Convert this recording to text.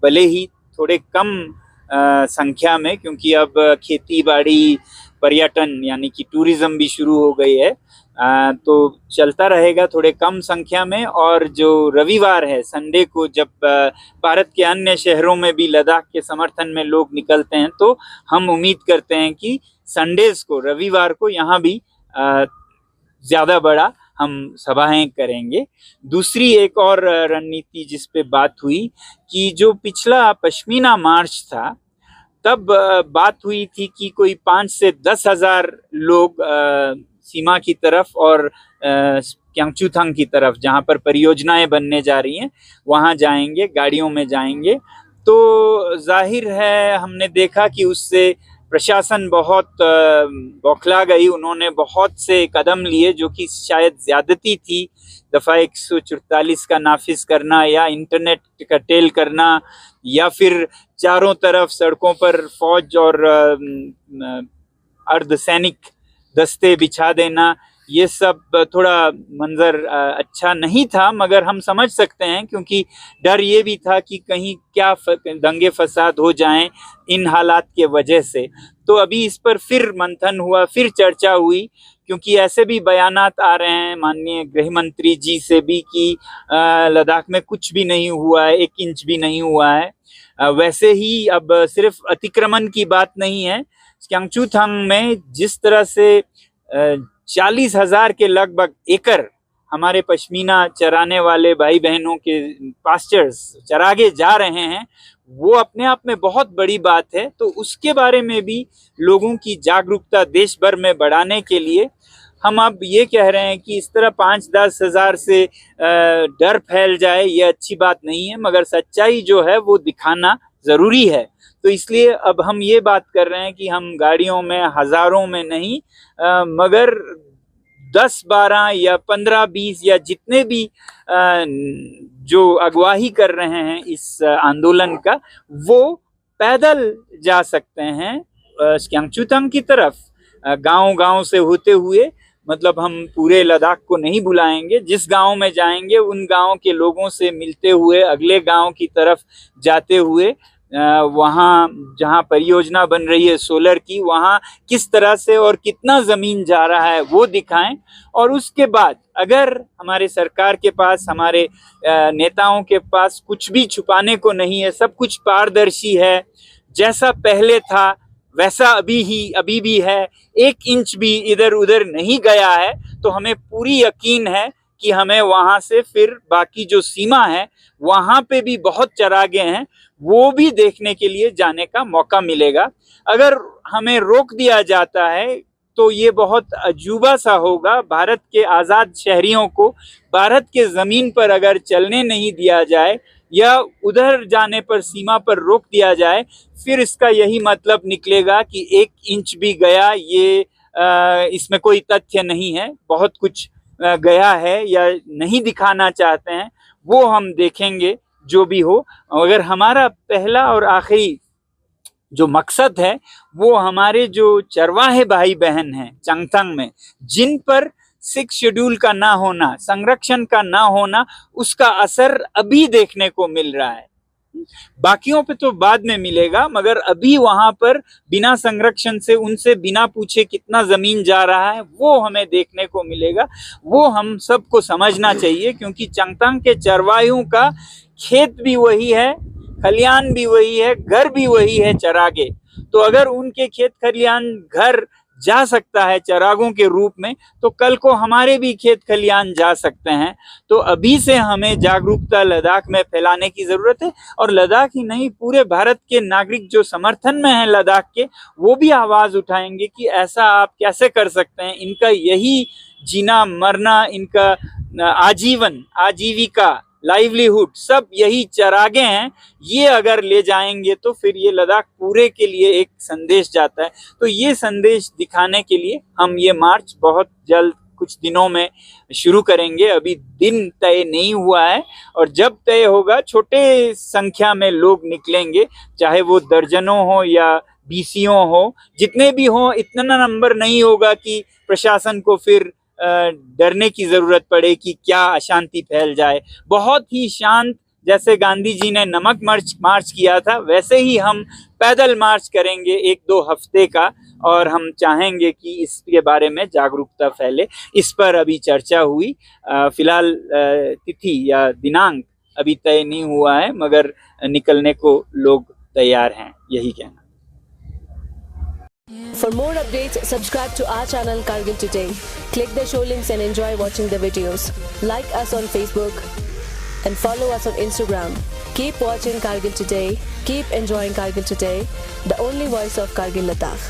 भले ही थोड़े कम संख्या में, क्योंकि अब खेती बाड़ी पर्यटन यानी कि टूरिज्म भी शुरू हो गई है, तो चलता रहेगा थोड़े कम संख्या में। और जो रविवार है, संडे को, जब भारत के अन्य शहरों में भी लद्दाख के समर्थन में लोग निकलते हैं, तो हम उम्मीद करते हैं कि संडेज को, रविवार को यहाँ भी ज़्यादा बड़ा हम सभाएं करेंगे। दूसरी एक और रणनीति जिस पे बात हुई कि जो पिछला पश्मीना मार्च था, तब बात हुई थी कि कोई 5 से 10 हजार लोग सीमा की तरफ और क्यांगचुथांग की तरफ, जहाँ पर परियोजनाएं बनने जा रही हैं, वहाँ जाएंगे, गाड़ियों में जाएंगे। तो जाहिर है हमने देखा कि उससे प्रशासन बहुत बौखला गई। उन्होंने बहुत से कदम लिए जो कि शायद ज्यादती थी। दफा 144 का नाफिज करना, या इंटरनेट कटेल करना, या फिर चारों तरफ सड़कों पर फौज और अर्धसैनिक दस्ते बिछा देना, ये सब थोड़ा मंजर अच्छा नहीं था। मगर हम समझ सकते हैं, क्योंकि डर ये भी था कि कहीं क्या दंगे फसाद हो जाएं इन हालात के वजह से। तो अभी इस पर फिर मंथन हुआ, फिर चर्चा हुई, क्योंकि ऐसे भी बयानात आ रहे हैं माननीय गृह मंत्री जी से भी कि लद्दाख में कुछ भी नहीं हुआ है, 1 इंच भी नहीं हुआ है। वैसे ही अब सिर्फ अतिक्रमण की बात नहीं है। क्यांगचुथांग में जिस तरह से 40,000 के लगभग एकड़ हमारे पश्मीना चराने वाले भाई बहनों के पास्चर्स, चरागे जा रहे हैं, वो अपने आप में बहुत बड़ी बात है। तो उसके बारे में भी लोगों की जागरूकता देश भर में बढ़ाने के लिए हम अब ये कह रहे हैं कि इस तरह 5-10 हजार से डर फैल जाए, ये अच्छी बात नहीं है, मगर सच्चाई जो है वो दिखाना जरूरी है। तो इसलिए अब हम ये बात कर रहे हैं कि हम गाड़ियों में, हजारों में नहीं, मगर 10-12 या 15-20 या जितने भी जो अगुवाही कर रहे हैं इस आंदोलन का, वो पैदल जा सकते हैं क्यांगचुथांग की तरफ, गांव-गांव से होते हुए। मतलब हम पूरे लद्दाख को नहीं बुलाएंगे, जिस गांव में जाएंगे उन गांव के लोगों से मिलते हुए, अगले गांव की तरफ जाते हुए, वहाँ जहाँ परियोजना बन रही है सोलर की, वहाँ किस तरह से और कितना ज़मीन जा रहा है वो दिखाएं। और उसके बाद अगर हमारे सरकार के पास, हमारे नेताओं के पास कुछ भी छुपाने को नहीं है, सब कुछ पारदर्शी है, जैसा पहले था वैसा अभी भी है, 1 इंच भी इधर उधर नहीं गया है, तो हमें पूरी यकीन है कि हमें वहां से फिर बाकी जो सीमा है वहां पे भी बहुत चरागे हैं, वो भी देखने के लिए जाने का मौका मिलेगा। अगर हमें रोक दिया जाता है तो ये बहुत अजूबा सा होगा। भारत के आज़ाद शहरियों को भारत के ज़मीन पर अगर चलने नहीं दिया जाए या उधर जाने पर, सीमा पर रोक दिया जाए, फिर इसका यही मतलब निकलेगा कि 1 इंच भी गया, ये इसमें कोई तथ्य नहीं है, बहुत कुछ गया है या नहीं दिखाना चाहते हैं, वो हम देखेंगे जो भी हो। अगर हमारा पहला और आखिरी जो मकसद है वो हमारे जो चरवाहे भाई बहन हैं चांगथांग में, जिन पर 6 शेड्यूल का ना होना, संरक्षण का ना होना, उसका असर अभी देखने को मिल रहा है। बाकियों पे तो बाद में मिलेगा, मगर अभी वहां पर बिना संरक्षण से, उनसे बिना पूछे कितना जमीन जा रहा है वो हमें देखने को मिलेगा। वो हम सबको समझना चाहिए, क्योंकि चांगथांग के चरवाहियों का खेत भी वही है, खलियान भी वही है, घर भी वही है, चरागे। तो अगर उनके खेत खलियान घर जा सकता है चरागों के रूप में, तो कल को हमारे भी खेत खलियान जा सकते हैं। तो अभी से हमें जागरूकता लद्दाख में फैलाने की जरूरत है। और लद्दाख ही नहीं, पूरे भारत के नागरिक जो समर्थन में हैं लद्दाख के, वो भी आवाज उठाएंगे कि ऐसा आप कैसे कर सकते हैं। इनका यही जीना मरना, इनका आजीवन, आजीविका, लाइवलीहुड सब यही चरागे हैं। ये अगर ले जाएंगे तो फिर ये लद्दाख पूरे के लिए एक संदेश जाता है। तो ये संदेश दिखाने के लिए हम ये मार्च बहुत जल्द, कुछ दिनों में शुरू करेंगे। अभी दिन तय नहीं हुआ है, और जब तय होगा छोटे संख्या में लोग निकलेंगे, चाहे वो दर्जनों हो या बीसियों हो, जितने भी हो, इतना नंबर नहीं होगा कि प्रशासन को फिर डरने की जरूरत पड़े कि क्या अशांति फैल जाए। बहुत ही शांत जैसे गांधी जी ने नमक मार्च किया था, वैसे ही हम पैदल मार्च करेंगे 1-2 हफ्ते का, और हम चाहेंगे कि इसके बारे में जागरूकता फैले। इस पर अभी चर्चा हुई। फिलहाल तिथि या दिनांक अभी तय नहीं हुआ है, मगर निकलने को लोग तैयार हैं, यही कहना। For more updates, subscribe to our channel Kargil Today. Click the show links and enjoy watching the videos. Like us on Facebook and follow us on Instagram. Keep watching Kargil Today. Keep enjoying Kargil Today, the only voice of Kargil Ladakh.